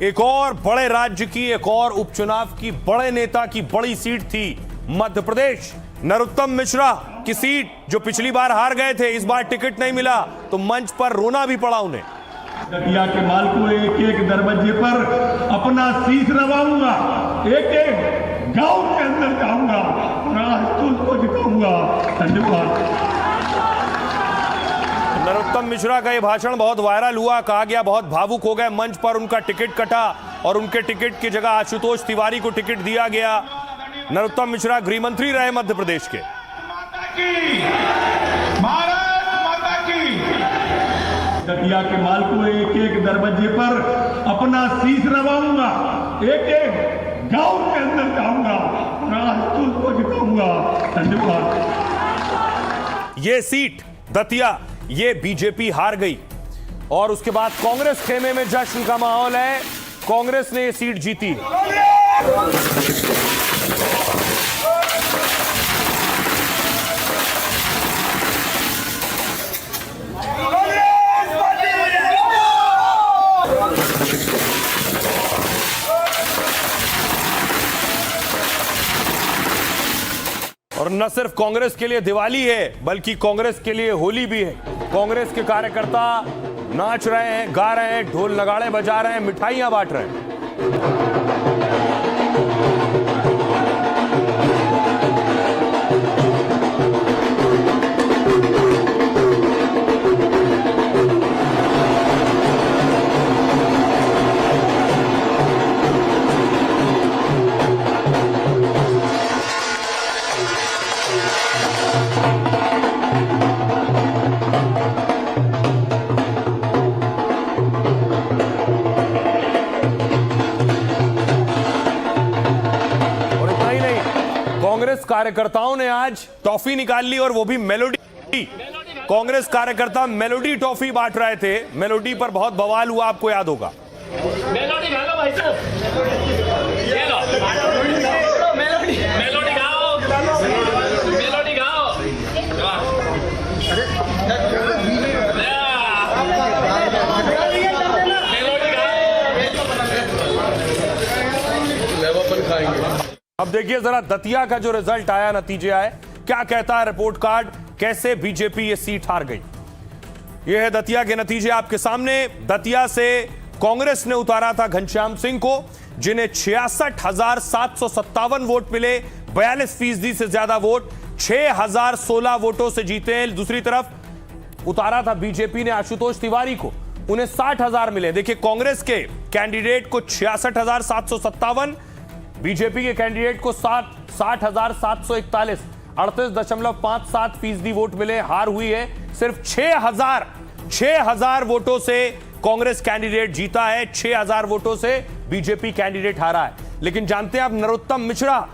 एक और बड़े राज्य की एक और उपचुनाव की बड़े नेता की बड़ी सीट थी मध्य प्रदेश। नरोत्तम मिश्रा की सीट जो पिछली बार हार गए थे, इस बार टिकट नहीं मिला तो मंच पर रोना भी पड़ा उन्हें। दतिया के माल को एक एक दरवाजे पर अपना शीश नवाऊंगा, एक एक गांव के अंदर जाऊंगा और आज तुझको जिताऊंगा। धन्यवाद। नरोत्तम मिश्रा का यह भाषण बहुत वायरल हुआ, कहा गया बहुत भावुक हो गए मंच पर, उनका टिकट कटा और उनके टिकट की जगह आशुतोष तिवारी को टिकट दिया गया। नरोत्तम मिश्रा गृह मंत्री रहे मध्य प्रदेश के। दतिया के माल को एक एक दरवाजे पर अपना शीश नवाऊंगा, एक एक गांव के अंदर जाऊंगा और आज तुझको जिताऊंगा। धन्यवाद। ये सीट दतिया ये बीजेपी हार गई और उसके बाद कांग्रेस खेमे में जश्न का माहौल है। कांग्रेस ने ये सीट जीती। और न सिर्फ कांग्रेस के लिए दिवाली है बल्कि कांग्रेस के लिए होली भी है। कांग्रेस के कार्यकर्ता नाच रहे हैं, गा रहे हैं, ढोल नगाड़े बजा रहे हैं, मिठाइयां बांट रहे हैं। कांग्रेस कार्यकर्ताओं ने आज टॉफी निकाल ली और वो भी मेलोडी। कांग्रेस कार्यकर्ता मेलोडी टॉफी बांट रहे थे। मेलोडी पर बहुत बवाल हुआ, आपको याद होगा। मेलोडी खा लो भाई साहब, ये लो मेलोडी, मेलोडी खाओ, मेलोडी खाओ। अब देखिए जरा दतिया का जो रिजल्ट आया, नतीजे आए, क्या कहता है रिपोर्ट कार्ड, कैसे बीजेपी ये सीट हार गई। ये है दतिया के नतीजे आपके सामने। दतिया से कांग्रेस ने उतारा था घनश्याम सिंह को, जिन्हें 66,757 वोट मिले, 42% से ज्यादा वोट, 6,016 वोटों से जीते। दूसरी तरफ उतारा था बीजेपी ने आशुतोष तिवारी को, उन्हें 60,000 मिले। देखिए कांग्रेस के कैंडिडेट को 66,757, बीजेपी के कैंडिडेट को 60,741, 38.57% वोट मिले। हार हुई है सिर्फ 6,000 वोटों से कांग्रेस कैंडिडेट जीता है, 6,000 वोटों से बीजेपी कैंडिडेट हारा है। लेकिन जानते हैं आप, नरोत्तम मिश्रा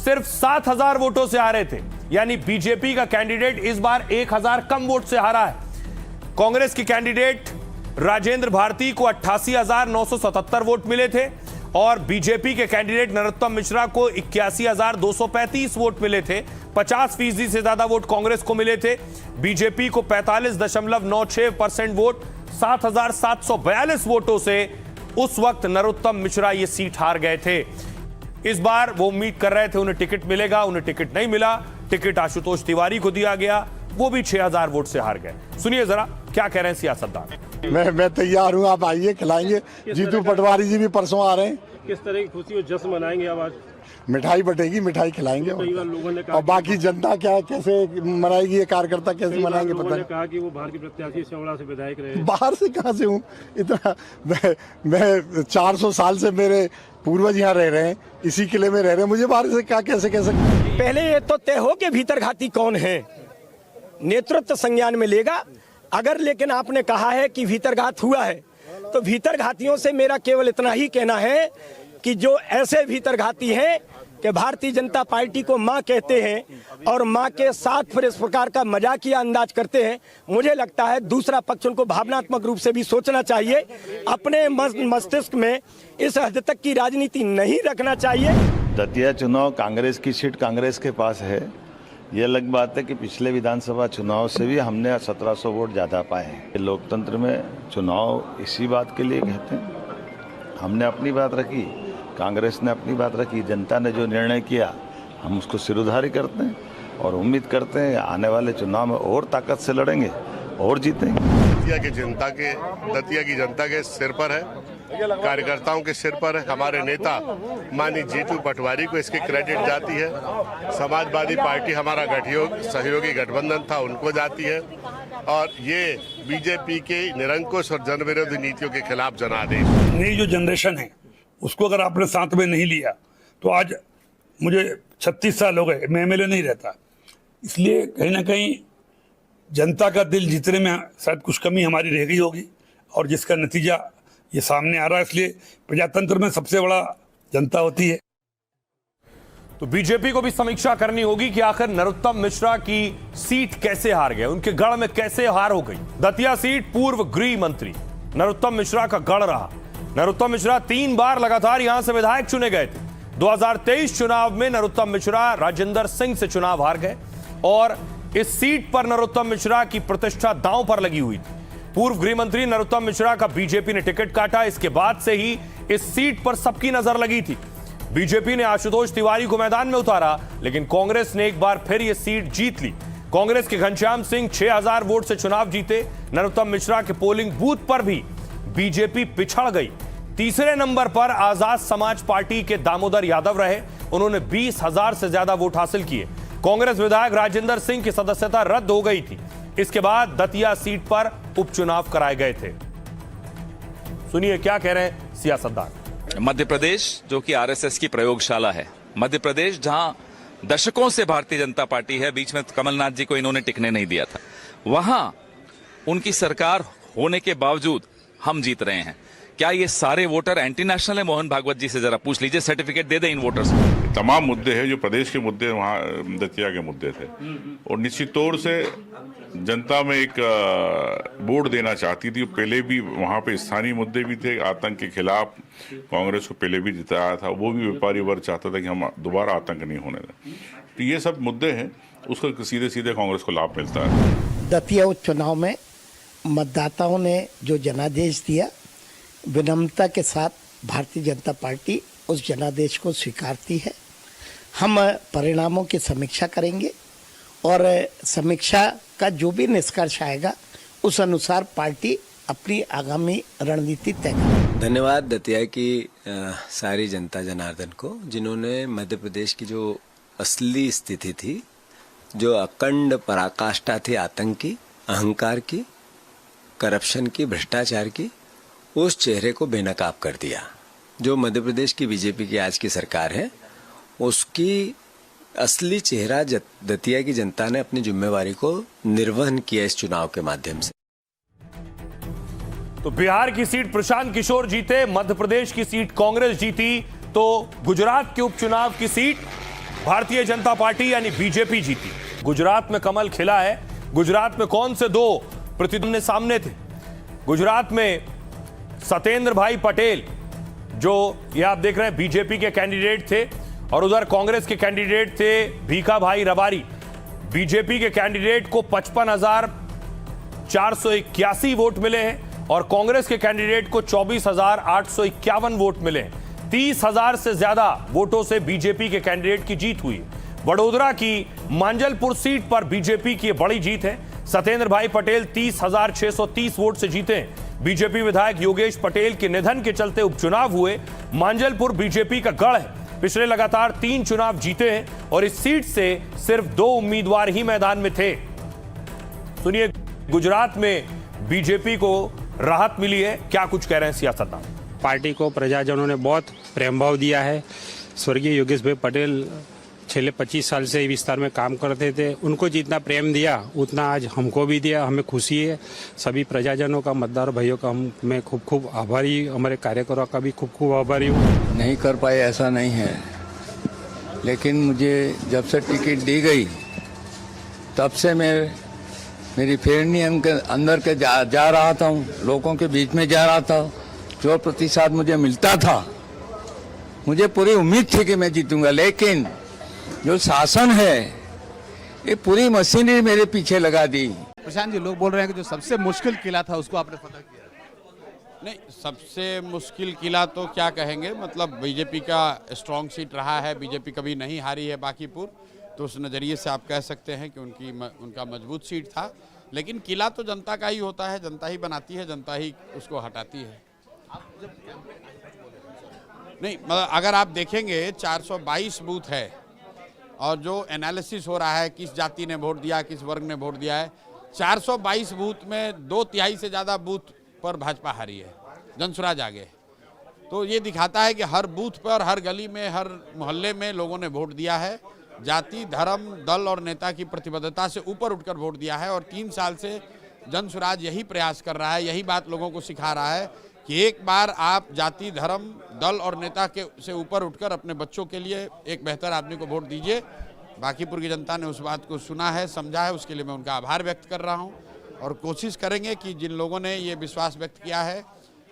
सिर्फ 7,000 वोटों से हारे थे, यानी बीजेपी का कैंडिडेट इस बार 1,000 कम वोट से हारा है। कांग्रेस के कैंडिडेट राजेंद्र भारती को 88,977 वोट मिले थे और बीजेपी के कैंडिडेट नरोत्तम मिश्रा को 81,235 वोट मिले थे। 50% से ज्यादा वोट कांग्रेस को मिले थे। बीजेपी को 45.96% वोट, 7,742 वोटों से उस वक्त नरोत्तम मिश्रा ये सीट हार गए थे। इस बार वो उम्मीद कर रहे थे उन्हें टिकट मिलेगा, उन्हें टिकट नहीं मिला। टिकट आशुतोष तिवारी को दिया गया, वो भी 6,000 वोट से हार गए। सुनिए जरा क्या कह रहे हैं सियासतदान। मैं तैयार हूँ, आप आइए, खिलाएंगे। जीतू पटवारी जी भी परसों आ रहे हैं। किस तरह की खुशी और जश्न मनाएंगे आप आज? मिठाई बटेगी, मिठाई खिलाएंगे। लोगों ने कहा और बाकी जनता क्या कैसे मनाएगी, ये कार्यकर्ता कैसे मनाएंगे पता नहीं। कहा कि वो बाहर के प्रत्याशी चौड़ा से विधायक रहे। बाहर से कहाँ से हूँ इतना, मैं 400 साल से मेरे पूर्वज यहाँ रह रहे हैं, इसी किले में रह रहे हैं, मुझे बाहर से क्या कैसे कह सकते। पहले ये तो तय हो कि भीतरघाती कौन है, नेतृत्व संज्ञान में लेगा। अगर लेकिन आपने कहा है कि भीतरघात हुआ है तो भीतरघातियों से मेरा केवल इतना ही कहना है कि जो ऐसे भीतरघाती हैं कि भारतीय जनता पार्टी को मां कहते हैं और मां के साथ फिर इस प्रकार का मजाकिया अंदाज करते हैं, मुझे लगता है दूसरा पक्ष उनको भावनात्मक रूप से भी सोचना चाहिए। अपने मस्तिष्क में इस हद तक की राजनीति नहीं रखना चाहिए। दतिया चुनाव कांग्रेस की सीट कांग्रेस के पास है। ये अलग बात है कि पिछले विधानसभा चुनाव से भी हमने 1700 वोट ज़्यादा पाए हैं। लोकतंत्र में चुनाव इसी बात के लिए कहते हैं हमने अपनी बात रखी, कांग्रेस ने अपनी बात रखी, जनता ने जो निर्णय किया हम उसको सिरोधारी करते हैं और उम्मीद करते हैं आने वाले चुनाव में और ताकत से लड़ेंगे और जीतेंगे। दतिया की जनता के सिर पर है, कार्यकर्ताओं के सिर पर है। हमारे नेता माननीय जीतू पटवारी को इसकी क्रेडिट जाती है। समाजवादी पार्टी हमारा सहयोगी गठबंधन था, उनको जाती है। और ये बीजेपी के निरंकुश और जनविरोधी नीतियों के खिलाफ जनादेश। नई जो जनरेशन है उसको अगर आपने साथ में नहीं लिया तो आज मुझे 36 साल हो गए, मैं एमएलए नहीं रहता। इसलिए कहीं ना कहीं जनता का दिल जीतने में शायद कुछ कमी हमारी रह गई होगी और जिसका नतीजा ये सामने आ रहा है। इसलिए प्रजातंत्र में सबसे बड़ा जनता होती है। तो बीजेपी को भी समीक्षा करनी होगी कि आखिर नरोत्तम मिश्रा की सीट कैसे हार गए, उनके गढ़ में कैसे हार हो गई। दतिया सीट पूर्व गृह मंत्री नरोत्तम मिश्रा का गढ़ रहा। नरोत्तम मिश्रा 3 बार लगातार यहां से विधायक चुने गए थे। 2023 चुनाव में नरोत्तम मिश्रा राजेंद्र सिंह से चुनाव हार गए और इस सीट पर नरोत्तम मिश्रा की प्रतिष्ठा दांव पर लगी हुई थी। पूर्व गृह मंत्री नरोत्तम मिश्रा का बीजेपी ने टिकट काटा। इसके बाद से ही इस सीट पर सबकी नजर लगी थी। बीजेपी ने आशुतोष तिवारी को मैदान में उतारा, लेकिन कांग्रेस ने एक बार फिर यह सीट जीत ली। कांग्रेस के घनश्याम सिंह 6000 वोट से चुनाव जीते। नरोत्तम मिश्रा के पोलिंग बूथ पर भी बीजेपी पिछड़ गई। तीसरे नंबर पर आजाद समाज पार्टी के दामोदर यादव रहे, उन्होंने 20,000 से ज्यादा वोट हासिल किए। कांग्रेस विधायक राजेंद्र सिंह की सदस्यता रद्द हो गई थी। इसके बाद दतिया सीट पर उपचुनाव कराए गए थे। सुनिए क्या कह रहे हैं सियासतदान। मध्य प्रदेश जो कि आरएसएस की प्रयोगशाला है, मध्य प्रदेश जहां दशकों से भारतीय जनता पार्टी है, बीच में कमलनाथ जी को इन्होंने टिकने नहीं दिया था, वहां उनकी सरकार होने के बावजूद हम जीत रहे हैं। क्या ये सारे वोटर एंटी नेशनल है? मोहन भागवत जी से जरा पूछ लीजिए, सर्टिफिकेट दे दें इन वोटर्स को। तमाम मुद्दे हैं जो प्रदेश के मुद्दे वहाँ दतिया के मुद्दे थे और निश्चित तौर से जनता में एक वोट देना चाहती थी। पहले भी वहाँ पे स्थानीय मुद्दे भी थे, आतंक के खिलाफ कांग्रेस को पहले भी जिताया था, वो भी व्यापारी वर्ग चाहता था कि हम दोबारा आतंक नहीं होने दें। तो ये सब मुद्दे हैं, उसका सीधे सीधे कांग्रेस को लाभ मिलता है। दतिया उपचुनाव में मतदाताओं ने जो जनादेश दिया, विनम्रता के साथ भारतीय जनता पार्टी उस जनादेश को स्वीकारती है। हम परिणामों की समीक्षा करेंगे और समीक्षा का जो भी निष्कर्ष आएगा उस अनुसार पार्टी अपनी आगामी रणनीति तय करेगी। धन्यवाद दतिया की सारी जनता जनार्दन को, जिन्होंने मध्य प्रदेश की जो असली स्थिति थी, जो अखंड पराकाष्ठा थी आतंक की, अहंकार की, करप्शन की, भ्रष्टाचार की, उस चेहरे को बेनकाब कर दिया। जो मध्य प्रदेश की बीजेपी की आज की सरकार है, उसकी असली चेहरा दतिया की जनता ने अपनी जिम्मेवारी को निर्वहन किया इस चुनाव के माध्यम से। तो बिहार की सीट प्रशांत किशोर जीते, मध्य प्रदेश की सीट कांग्रेस जीती, तो गुजरात के उपचुनाव की सीट भारतीय जनता पार्टी यानी बीजेपी जीती। गुजरात में कमल खिला है। गुजरात में कौन से 2 प्रतिद्वंदी सामने थे? गुजरात में सत्येंद्र भाई पटेल, जो ये आप देख रहे हैं बीजेपी के कैंडिडेट थे, और उधर कांग्रेस के कैंडिडेट थे भीखा भाई रबारी। बीजेपी के कैंडिडेट को 55,481 वोट मिले हैं और कांग्रेस के कैंडिडेट को 24,851 वोट मिले हैं। 30,000 से ज्यादा वोटों से बीजेपी के कैंडिडेट की जीत हुई। वडोदरा की मांजलपुर सीट पर बीजेपी की बड़ी जीत है। सत्येंद्र भाई पटेल 30,630 वोट से जीते हैं। बीजेपी विधायक योगेश पटेल के निधन के चलते उपचुनाव हुए। मांजलपुर बीजेपी का गढ़ है, पिछले लगातार 3 चुनाव जीते हैं और इस सीट से सिर्फ 2 उम्मीदवार ही मैदान में थे। सुनिए गुजरात में बीजेपी को राहत मिली है, क्या कुछ कह रहे हैं सियासतदान। पार्टी को प्रजाजनों ने बहुत प्रेम भाव दिया है। स्वर्गीय योगेश भाई पटेल पिछले 25 साल से विस्तार में काम करते थे, उनको जितना प्रेम दिया उतना आज हमको भी दिया। हमें खुशी है। सभी प्रजाजनों का, मतदार भाइयों का मैं खूब खूब आभारी, हमारे कार्यकर्ताओं का भी खूब खूब आभारी हूँ। नहीं कर पाए ऐसा नहीं है, लेकिन मुझे जब से टिकट दी गई तब से मैं मेरी फेरनी के अंदर के जा रहा था, लोगों के बीच में जा रहा था। जो प्रतिशत मुझे मिलता था, मुझे पूरी उम्मीद थी कि मैं जीतूंगा, लेकिन जो शासन है ये पूरी मशीनरी मेरे पीछे लगा दी। प्रशांत जी, लोग बोल रहे हैं कि जो सबसे मुश्किल किला था उसको आपने फतह किया। नहीं, सबसे मुश्किल किला तो क्या कहेंगे, मतलब बीजेपी का स्ट्रॉन्ग सीट रहा है, बीजेपी कभी नहीं हारी है बांकीपुर, तो उस नज़रिए से आप कह सकते हैं कि उनका मजबूत सीट था। लेकिन किला तो जनता का ही होता है, जनता ही बनाती है, जनता ही उसको हटाती है। नहीं, मतलब अगर आप देखेंगे 422 बूथ है और जो एनालिसिस हो रहा है किस जाति ने वोट दिया, किस वर्ग ने वोट दिया है, 422 बूथ में 2/3 से ज़्यादा बूथ पर भाजपा हारी है, जनसुराज आगे। तो ये दिखाता है कि हर बूथ पर, हर गली में, हर मोहल्ले में लोगों ने वोट दिया है, जाति, धर्म, दल और नेता की प्रतिबद्धता से ऊपर उठकर वोट दिया है। और 3 साल से जनसुराज यही प्रयास कर रहा है, यही बात लोगों को सिखा रहा है कि एक बार आप जाति, धर्म, दल और नेता के से ऊपर उठकर अपने बच्चों के लिए एक बेहतर आदमी को वोट दीजिए। बांकीपुर की जनता ने उस बात को सुना है, समझा है, उसके लिए मैं उनका आभार व्यक्त कर रहा हूं और कोशिश करेंगे कि जिन लोगों ने ये विश्वास व्यक्त किया है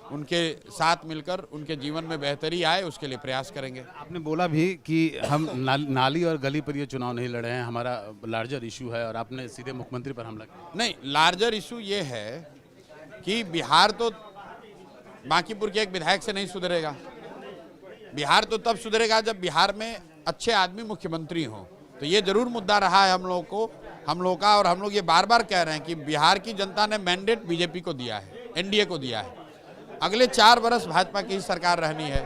उनके साथ मिलकर उनके जीवन में बेहतरी आए, उसके लिए प्रयास करेंगे। आपने बोला भी कि हम नाली और गली पर ये चुनाव नहीं लड़े हैं, हमारा लार्जर इशू है, और आपने सीधे मुख्यमंत्री पर हमला किया। नहीं, लार्जर इशू ये है कि बिहार तो बांकीपुर के एक विधायक से नहीं सुधरेगा। बिहार तो तब सुधरेगा जब बिहार में अच्छे आदमी मुख्यमंत्री हों। तो ये जरूर मुद्दा रहा है हम लोगों का, और हम लोग ये बार बार कह रहे हैं कि बिहार की जनता ने मैंडेट बीजेपी को दिया है, एनडीए को दिया है। अगले 4 वर्ष भाजपा की ही सरकार रहनी है,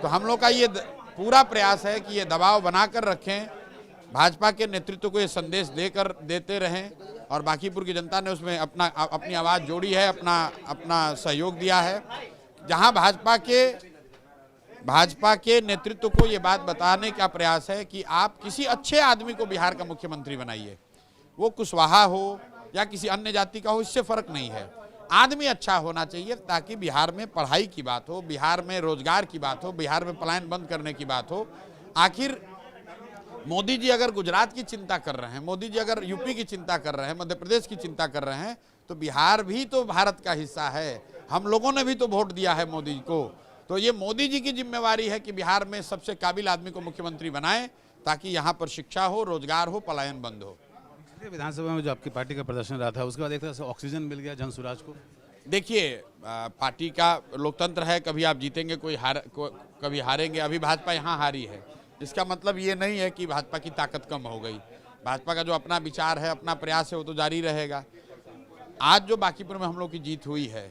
तो हम लोग का ये पूरा प्रयास है कि ये दबाव बनाकर रखें, भाजपा के नेतृत्व को ये संदेश देते रहें। और बांकीपुर की जनता ने उसमें अपनी आवाज़ जोड़ी है, अपना सहयोग दिया है। जहां भाजपा के नेतृत्व को ये बात बताने का प्रयास है कि आप किसी अच्छे आदमी को बिहार का मुख्यमंत्री बनाइए, वो कुशवाहा हो या किसी अन्य जाति का हो, इससे फर्क नहीं है। आदमी अच्छा होना चाहिए ताकि बिहार में पढ़ाई की बात हो, बिहार में रोजगार की बात हो, बिहार में पलायन बंद करने की बात हो। आखिर मोदी जी अगर गुजरात की चिंता कर रहे हैं, मोदी जी अगर यूपी की चिंता कर रहे हैं, मध्य प्रदेश की चिंता कर रहे हैं, तो बिहार भी तो भारत का हिस्सा है। हम लोगों ने भी तो वोट दिया है मोदी जी को। तो ये मोदी जी की जिम्मेवारी है कि बिहार में सबसे काबिल आदमी को मुख्यमंत्री बनाएं ताकि यहाँ पर शिक्षा हो, रोजगार हो, पलायन बंद हो। विधानसभा में जो आपकी पार्टी का प्रदर्शन रहा था, उसके बाद एक तरह से ऑक्सीजन मिल गया जनसुराज को। देखिए, पार्टी का लोकतंत्र है, कभी आप जीतेंगे, कभी हारेंगे। अभी भाजपा यहाँ हारी है, इसका मतलब ये नहीं है कि भाजपा की ताकत कम हो गई। भाजपा का जो अपना विचार है, अपना प्रयास है, वो तो जारी रहेगा। आज जो बांकीपुर में हम लोग की जीत हुई है,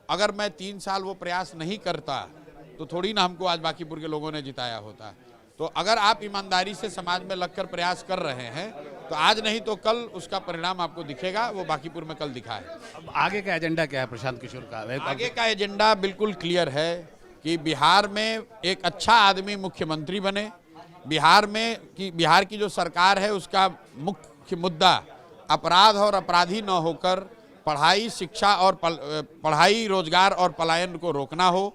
अगर मैं 3 साल वो प्रयास नहीं करता तो थोड़ी ना हमको आज बांकीपुर के लोगों ने जिताया होता। तो अगर आप ईमानदारी से समाज में लगकर प्रयास कर रहे हैं तो आज नहीं तो कल उसका परिणाम आपको दिखेगा, वो बांकीपुर में कल दिखा है। अब आगे का एजेंडा क्या है प्रशांत किशोर का? आगे का एजेंडा बिल्कुल क्लियर है कि बिहार में एक अच्छा आदमी मुख्यमंत्री बने। बिहार की जो सरकार है उसका मुख्य मुद्दा अपराध और अपराधी न होकर पढ़ाई, शिक्षा और पढ़ाई, रोजगार और पलायन को रोकना हो,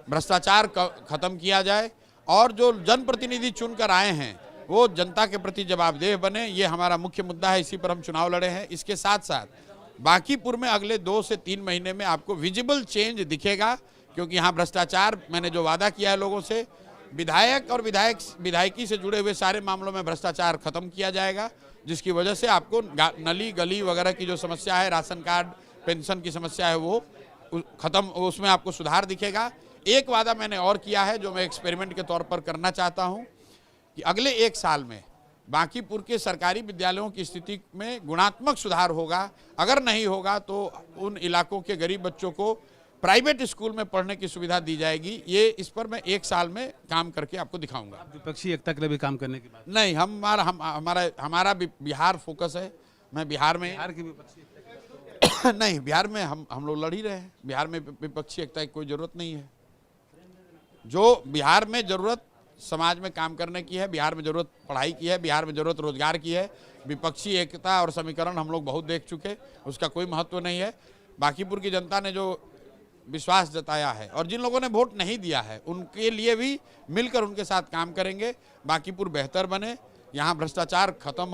भ्रष्टाचार खत्म किया जाए और जो जनप्रतिनिधि चुनकर आए हैं वो जनता के प्रति जवाबदेह बने। ये हमारा मुख्य मुद्दा है, इसी पर हम चुनाव लड़े हैं। इसके साथ साथ बांकीपुर में अगले 2 से 3 महीने में आपको विजिबल चेंज दिखेगा, क्योंकि यहाँ भ्रष्टाचार, मैंने जो वादा किया है लोगों से, विधायक और विधायकी से जुड़े हुए सारे मामलों में भ्रष्टाचार खत्म किया जाएगा, जिसकी वजह से आपको नली गली वगैरह की जो समस्या है, राशन कार्ड, पेंशन की समस्या है, वो खत्म, उसमें आपको सुधार दिखेगा। एक वादा मैंने और किया है जो मैं एक्सपेरिमेंट के तौर पर करना चाहता हूं कि अगले 1 साल में बांकीपुर के सरकारी विद्यालयों की स्थिति में गुणात्मक सुधार होगा। अगर नहीं होगा तो उन इलाकों के गरीब बच्चों को प्राइवेट स्कूल में पढ़ने की सुविधा दी जाएगी। ये इस पर मैं 1 साल में काम करके आपको दिखाऊंगा। विपक्षी एकता के लिए भी काम करने की बात नहीं, हमारा बिहार फोकस है। मैं बिहार में नहीं, बिहार में हम लोग लड़ ही रहे हैं। बिहार में विपक्षी एकता की कोई जरूरत नहीं है। जो बिहार में जरूरत समाज में काम करने की है, बिहार में जरूरत पढ़ाई की है, बिहार में जरूरत रोजगार की है। विपक्षी एकता और समीकरण हम लोग बहुत देख चुके, उसका कोई महत्व नहीं है। बांकीपुर की जनता ने जो विश्वास जताया है और जिन लोगों ने वोट नहीं दिया है, उनके लिए भी मिलकर उनके साथ काम करेंगे। बांकीपुर बेहतर बने, यहाँ भ्रष्टाचार खत्म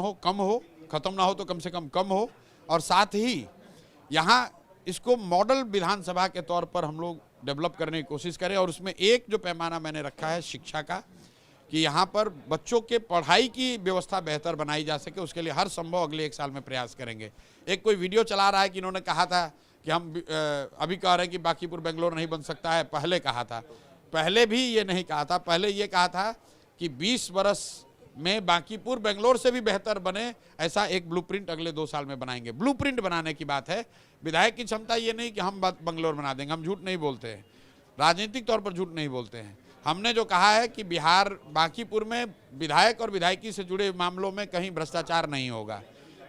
ना हो तो कम से कम कम हो, और साथ ही यहाँ इसको मॉडल विधानसभा के तौर पर हम लोग डेवलप करने की कोशिश करें। और उसमें एक जो पैमाना मैंने रखा है शिक्षा का, कि यहाँ पर बच्चों के पढ़ाई की व्यवस्था बेहतर बनाई जा सके, उसके लिए हर संभव अगले 1 साल में प्रयास करेंगे। एक कोई वीडियो चला रहा है कि इन्होंने कहा था कि हम अभी कह रहे हैं कि बांकीपुर बेंगलोर नहीं बन सकता है, पहले कहा था। पहले भी ये नहीं कहा था, पहले ये कहा था कि 20 वर्ष में बांकीपुर बेंगलोर से भी बेहतर बने, ऐसा एक ब्लूप्रिंट अगले 2 साल में बनाएंगे। ब्लूप्रिंट बनाने की बात है, विधायक की क्षमता ये नहीं कि हम बेंगलोर बना देंगे, हम झूठ नहीं बोलते हैं, राजनीतिक तौर पर झूठ नहीं बोलते हैं। हमने जो कहा है कि बिहार बांकीपुर में विधायक और विधायकी से जुड़े मामलों में कहीं भ्रष्टाचार नहीं होगा।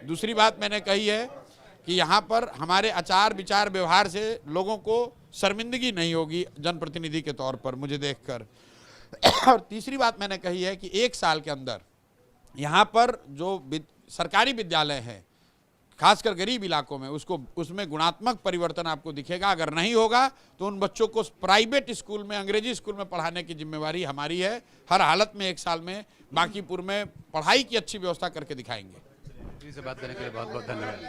दूसरी बात मैंने कही है कि यहाँ पर हमारे आचार विचार व्यवहार से लोगों को शर्मिंदगी नहीं होगी जनप्रतिनिधि के तौर पर मुझे देखकर। और तीसरी बात मैंने कही है कि 1 साल के अंदर यहाँ पर जो सरकारी विद्यालय हैं, खासकर गरीब इलाकों में, उसमें गुणात्मक परिवर्तन आपको दिखेगा। अगर नहीं होगा तो उन बच्चों को प्राइवेट स्कूल में, अंग्रेजी स्कूल में पढ़ाने की जिम्मेवारी हमारी है। हर हालत में 1 साल में बांकीपुर में पढ़ाई की अच्छी व्यवस्था करके दिखाएंगे। से बात करने के लिए बहुत बहुत धन्यवाद।